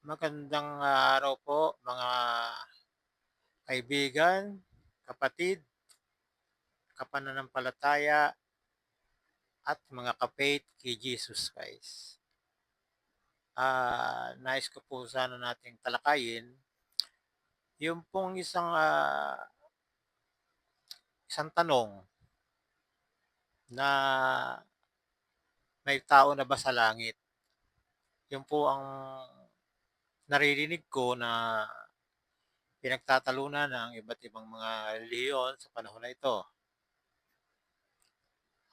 Magandang araw po mga kaibigan, kapatid, kapananampalataya at mga ka-faith kay Jesus Christ. Nais ko po sana nating talakayin yung pong isang tanong na may tao na ba sa langit? Yun po ang naririnig ko na pinagtatalunan ng iba't ibang mga relihiyon sa panahon na ito.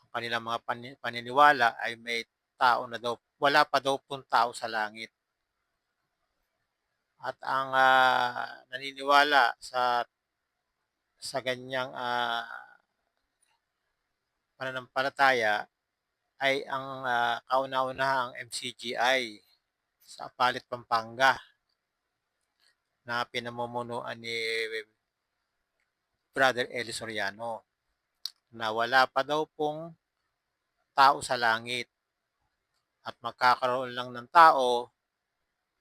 Ang kanilang mga paniniwala ay may tao na daw, wala pa daw pong tao sa langit. At ang naniniwala sa ganyang pananampalataya ay ang kauna-unahang MCGI sa Apalit, Pampanga na pinamumunuan ni Brother Eli Soriano na wala pa daw pong tao sa langit at magkakaroon lang ng tao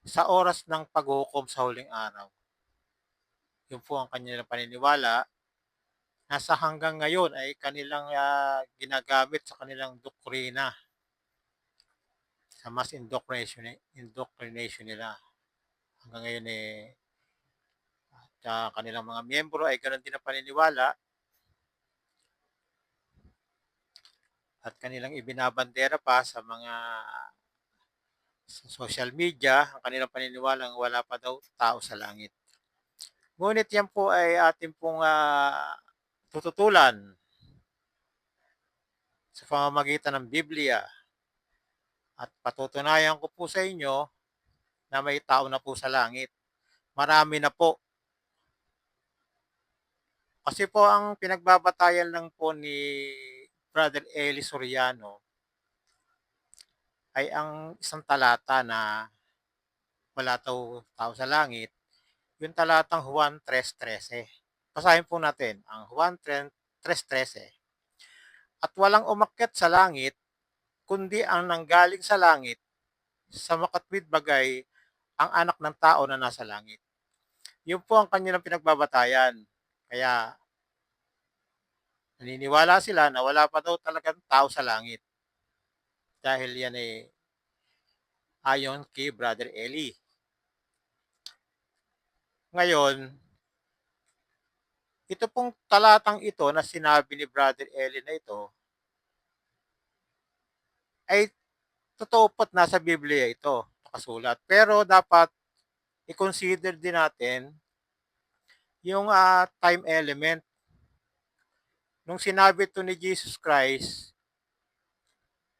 sa oras ng paghukom sa huling araw. Yun po ang kanilang paniniwala na sa hanggang ngayon ay kanilang ginagamit sa kanilang doktrina, sa mass indoctrination nila. Hanggang ngayon sa kanilang mga miyembro ay ganoon din ang paniniwala at kanilang ibinabandera pa sa social media ang kanilang paniniwalang wala pa daw tao sa langit. Ngunit yan po ay ating pong tututulan sa pamamagitan ng Biblia at patutunayan ko po sa inyo na may tao na po sa langit. Marami na po. Kasi po ang pinagbabatayan lang po ni Brother Eli Soriano ay ang isang talata na wala daw tao sa langit, yung talatang Juan 3:13. Basahin po natin ang Juan 3:13. At walang umakyat sa langit, kundi ang nanggaling sa langit, sa makatwid bagay ang anak ng tao na nasa langit. Yun po ang kanilang pinagbabatayan. Kaya naniniwala sila na wala pa daw talagang tao sa langit. Dahil yan ayon kay Brother Eli. Ngayon, ito pong talatang ito na sinabi ni Brother Eli na ito ay totoo po't nasa Biblia ito nakasulat. Pero dapat i-consider din natin yung time element. Nung sinabi ito ni Jesus Christ,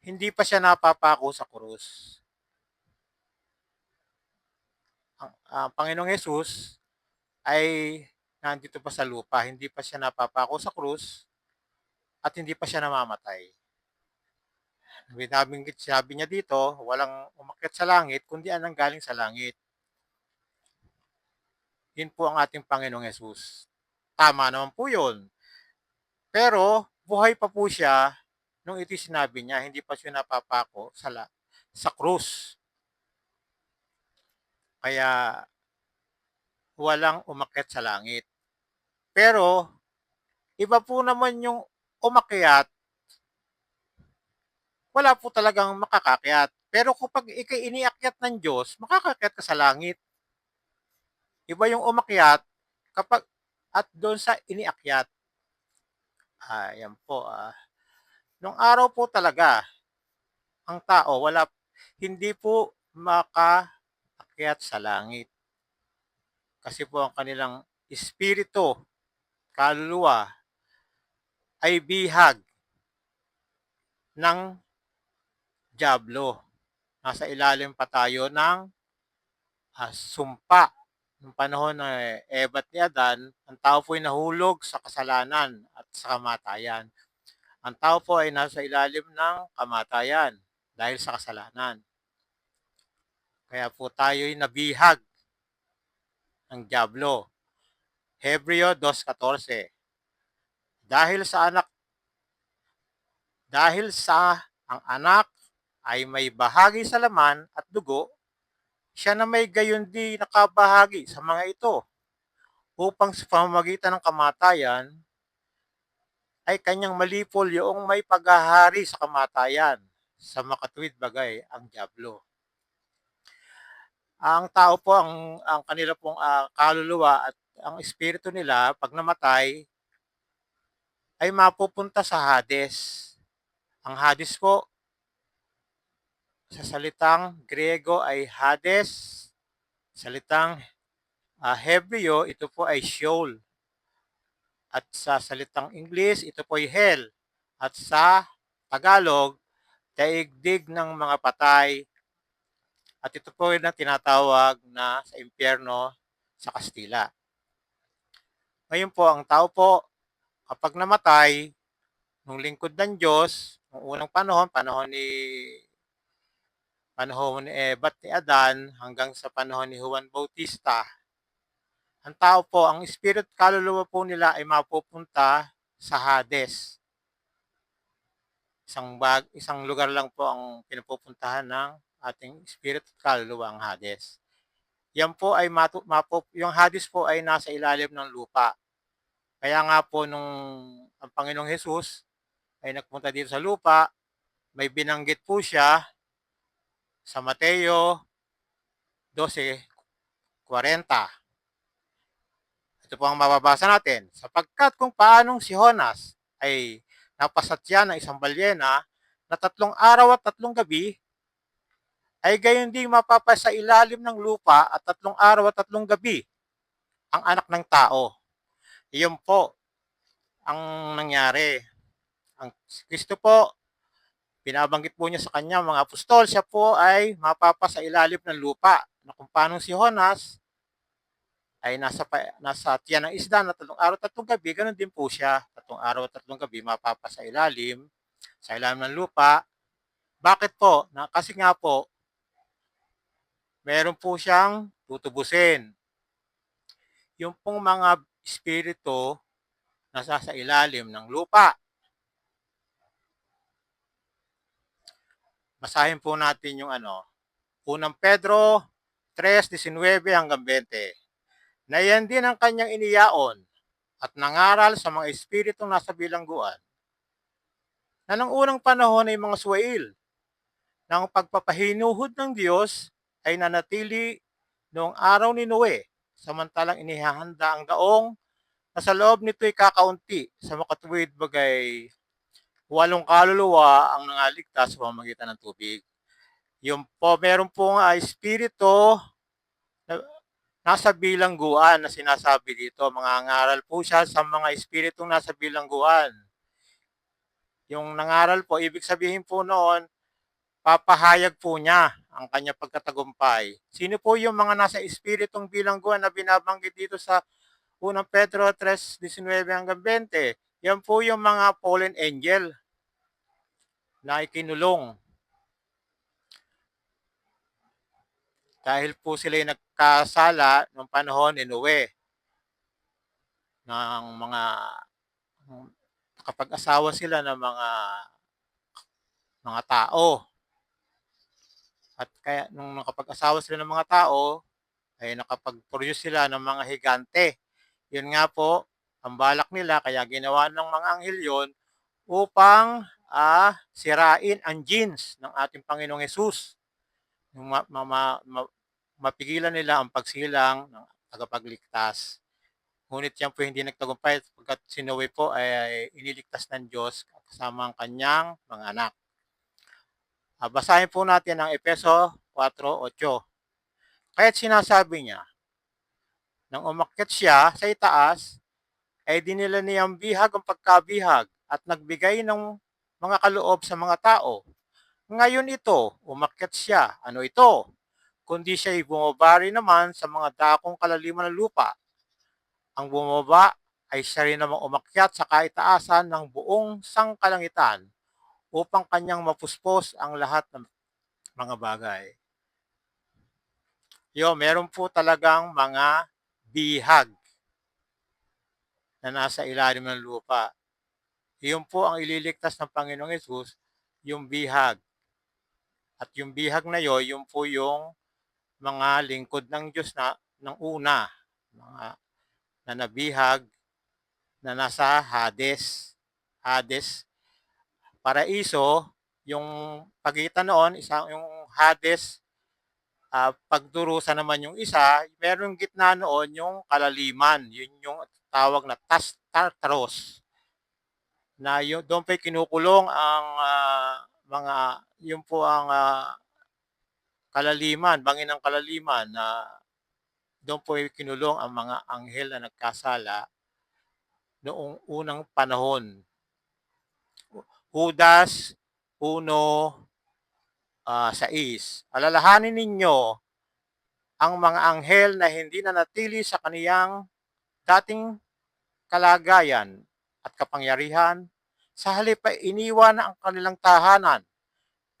hindi pa siya napapako sa krus. Ang Panginoong Jesus ay nandito pa sa lupa, hindi pa siya napapako sa krus at hindi pa siya namamatay. Sabi niya dito, walang umakyat sa langit, kundi ang nanggaling sa langit. Yun po ang ating Panginoong Jesus. Tama naman po yun. Pero buhay pa po siya nung ito sinabi niya, hindi pa siya napapako sa krus. Kaya walang umakyat sa langit. Pero iba po naman yung umakyat, wala po talagang makakakyat. Pero kapag ikay iniakyat ng Diyos, makakakyat ka sa langit. Iba yung umakyat kapag at doon sa iniakyat. Yan po. Nung araw po talaga, ang tao hindi po makaakyat sa langit. Kasi po ang kanilang espiritu, kaluluwa, ay bihag ng dyablo. Nasa ilalim pa tayo ng sumpa. Noong panahon ng Eva at ni Adan, ang tao po ay nahulog sa kasalanan at sa kamatayan. Ang tao po ay nasa ilalim ng kamatayan dahil sa kasalanan. Kaya po tayo ay nabihag ng dyablo. Hebreo 2:14. Dahil sa ang anak ay may bahagi sa laman at dugo, Siya na may gayon di nakabahagi sa mga ito, upang sa pamamagitan ng kamatayan ay kanyang malipol yung may paghahari sa kamatayan, sa makatuwid bagay ang diablo. Ang tao po, ang kanila pong kaluluwa at ang espiritu nila pag namatay ay mapupunta sa Hades. Ang Hades po sa salitang Griego ay Hades, salitang Hebreo ito po ay Sheol, at sa salitang English ito po ay Hell, at sa Tagalog daigdig ng mga patay, at ito po ay na tinatawag na sa impyerno sa Kastila. Ngayon po, ang tao po kapag namatay nung lingkod ng Diyos, nung unang panahon ni Eva at ni Adan hanggang sa panahon ni Juan Bautista, ang tao po, ang spirit kaluluwa po nila ay mapupunta sa Hades. Isang lugar lang po ang pinupupuntahan ng ating spirit at kaluluwa, ang Hades. Yan po ay yung Hades po ay nasa ilalim ng lupa. Kaya nga po nung ang Panginoong Hesus ay nagpunta dito sa lupa, may binanggit po siya sa Mateo 12:40. Ito po ang mababasa natin. Sapagkat kung paanong si Jonas ay napasatya ng isang balyena na 3 araw at 3 gabi, ay gayon din mapapasa ilalim ng lupa at 3 araw at 3 gabi ang anak ng tao. Iyon po ang nangyari. Ang Kristo po, binabanggit po niya sa kanya mga apostol, siya po ay mapapasa ilalim ng lupa na kung paano si Jonas ay nasa tiyan ng isda na 3 araw at 3 gabi, ganun din po siya. 3 araw at 3 gabi mapapasa sa ilalim ng lupa. Bakit po? Kasi nga po, meron po siyang tutubusin. Yung pong mga espiritu nasa sa ilalim ng lupa. Basahin po natin yung unang Pedro 3:19 hanggang 20. Na yan din ang kanyang iniyaon at nangaral sa mga espiritong nasa bilangguan na ng unang panahon ay mga suwail ng pagpapahinuhod ng Diyos ay nanatili noong araw ni Noe, samantalang inihahanda ang daong na sa loob nito'y kakaunti sa makatuwid bagay 8 kaluluwa ang nangaligtas sa pamamagitan ng tubig. Yung po, meron pong espiritu na nasa bilangguan na sinasabi dito. Mga ngaral po siya sa mga espiritong nasa bilangguan. Yung nangaral po, ibig sabihin po noon, papahayag po niya ang kanya pagkatagumpay. Sino po yung mga nasa espiritong bilangguan na binabanggit dito sa unang Pedro 3:19 hanggang 20? Yan po yung mga fallen angel na ikinulong. Dahil po sila ay nagkasala noong panahon ni Noe ng mga nakapag-asawa sila ng mga tao. At kaya nung nakapag-asawa sila ng mga tao, ay nakapag-produce sila ng mga higante. Yun nga po, ang balak nila, kaya ginawa ng mga anghel yun upang sirain ang genes ng ating Panginoong Hesus. Mapigilan nila ang pagsilang ng tagapagligtas. Ngunit yan po hindi nagtagumpay sapagkat si Noe po ay iniligtas ng Diyos kasama ang kanyang mga anak. Basahin po natin ang Efeso 4:8. Kaya't sinasabi niya, nang umakyat siya sa itaas, ay dinila niyang bihag ang pagkabihag at nagbigay ng mga kaloob sa mga tao. Ngayon ito, umakyat siya. Ano ito? Kundi siya'y bumaba rin naman sa mga dakong kalaliman ng lupa. Ang bumaba ay siya rin namang umakyat sa kaitaasan ng buong sangkalangitan upang kanyang mapuspos ang lahat ng mga bagay. Meron po talagang mga bihag na nasa ilalim ng lupa. Iyon po ang ililigtas ng Panginoong Hesus, yung bihag. At yung bihag na yun po yung mga lingkod ng Diyos na ng una, mga nanabihag na nasa Hades. Hades, paraiso, yung pagitan noon, isa yung Hades, pagdurusa naman yung isa, meron gitna noon yung kalaliman, yun yung tawag na Tartaros, na yun, doon po'y kinukulong ang mga, yun po ang kalaliman, bangin ng kalaliman na doon po kinulong ang mga anghel na nagkasala noong unang panahon. Judas 1:6. Alalahanin ninyo ang mga anghel na hindi nanatili sa kaniyang dating kalagayan at kapangyarihan, sa halip ay iniwan ang kanilang tahanan,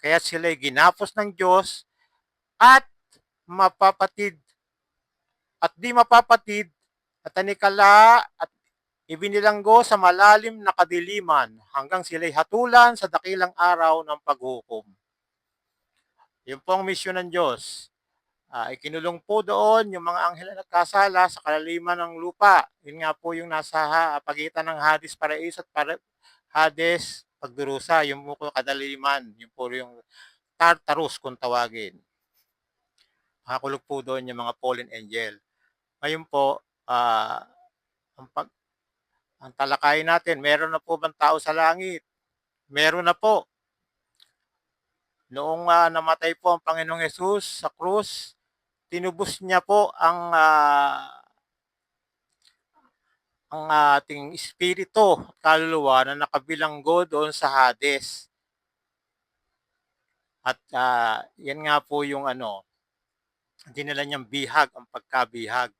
kaya sila'y ginapos ng Diyos at mapapatid at di mapapatid at tanikala at ibinilanggo sa malalim na kadiliman hanggang sila'y hatulan sa dakilang araw ng paghukom. Yun po ang misyon ng Diyos. Ikinulong po doon yung mga anghel na nagkasala sa kalaliman ng lupa. Yun nga po yung nasa pagitan ng Hades Paraiso at Hades Pagdurusa, yung po kadaliman, yung po yung Tartarus kung tawagin. Nakakulog po doon yung mga fallen angel. Ngayon po, ang, ang talakayin natin, meron na po bang tao sa langit? Meron na po. Noong namatay po ang Panginoong Yesus sa krus, tinubos niya po ang ating espiritu at kaluluwa na nakabilanggo doon sa Hades. At yan nga po yung dinala niyang bihag, ang pagkabihag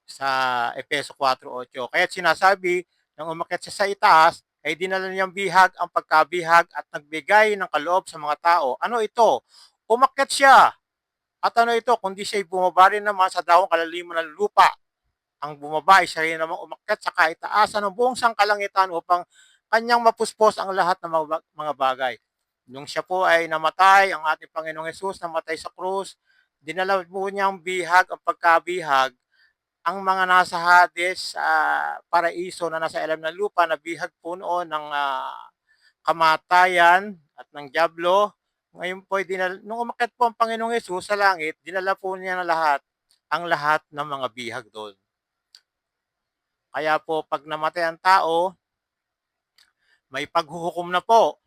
sa Efeso 4:8. Kaya sinasabi, nang umakyat siya sa itaas, ay dinala niyang bihag ang pagkabihag at nagbigay ng kaloob sa mga tao. Ano ito? Umakyat siya. At ano ito? Kundi siya'y bumaba rin naman sa dahong kalaliman ng lupa. Ang bumaba ay siya rin namang umakyat sa kaitaasan ng buong sangkalangitan upang kanyang mapuspos ang lahat ng mga bagay. Nung siya po ay namatay, ang ating Panginoong Hesus namatay sa krus, dinala po niyang bihag, ang pagkabihag, ang mga nasa Hades, paraiso na nasa ilalim ng lupa, na bihag po noon ng kamatayan at ng Diablo. Ngayon po, nung umakyat po ang Panginoong Hesus sa langit, dinala po niya na ang lahat ng mga bihag doon. Kaya po, pag namatay ang tao, may paghuhukom na po.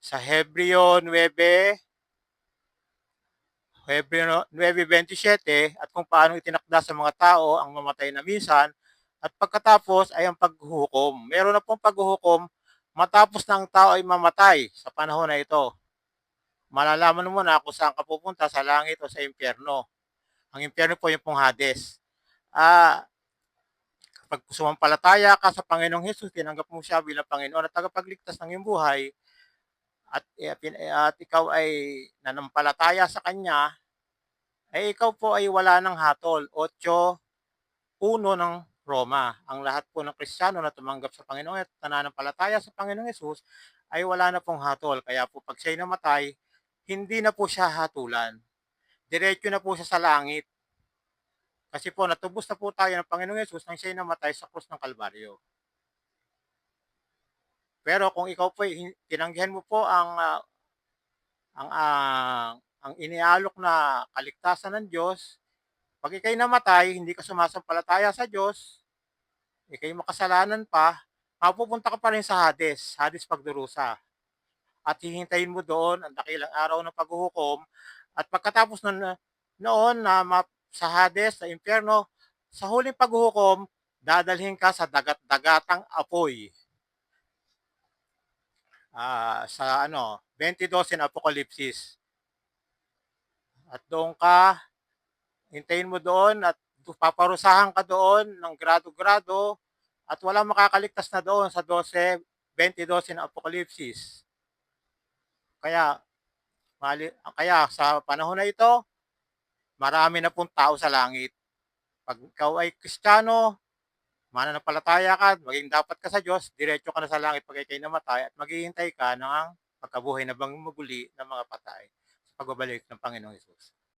Sa Hebreo 9:27, at kung paano itinakda sa mga tao ang mamatay na minsan, at pagkatapos ay ang paghuhukom. Meron na pong paghuhukom matapos na ang tao ay mamatay sa panahon na ito. Malalaman mo na kung saan ka pupunta, sa langit o sa impyerno. Ang impyerno po yung pong Hades. Kapag sumampalataya ka sa Panginoong Hesus, tinanggap mo siya bilang Panginoon at tagapagligtas ng iyong buhay, at ikaw ay nanampalataya sa Kanya, ay ikaw po ay wala ng hatol. 8:1 ng Roma. Ang lahat po ng Kristiyano na tumanggap sa Panginoon at nananampalataya sa Panginoong Hesus ay wala na pong hatol. Kaya po pag siya'y namatay, hindi na po siya hatulan. Diretso na po siya sa langit. Kasi po natubos na po tayo ng Panginoong Hesus nang siya'y namatay sa krus ng Kalbaryo. Pero kung ikaw po tinanggihan mo po ang inialok na kaligtasan ng Diyos, pag ikay namatay, hindi ka sumasampalataya sa Diyos, ikay makasalanan pa, mapupunta ka pa rin sa Hades, Hades Pagdurusa. At hihintayin mo doon ang dakilang araw ng paghuhukom. At pagkatapos noon na sa Hades, sa impyerno, sa huling paghuhukom, dadalhin ka sa dagat-dagatang apoy. Sa 20:12 na Apokalipsis. At doon ka, hintayin mo doon at paparusahan ka doon ng grado-grado at walang makakaligtas na doon sa 20:12 na Apokalipsis. Kaya, kaya sa panahon na ito, marami na pong tao sa langit. Pag ikaw ay Kristiyano, mananampalataya ka, maging dapat ka sa Diyos, diretso ka na sa langit pag ikay namatay at maghihintay ka ng pagkabuhay na muli ng mga patay. pagbabalik ng Panginoong Hesus.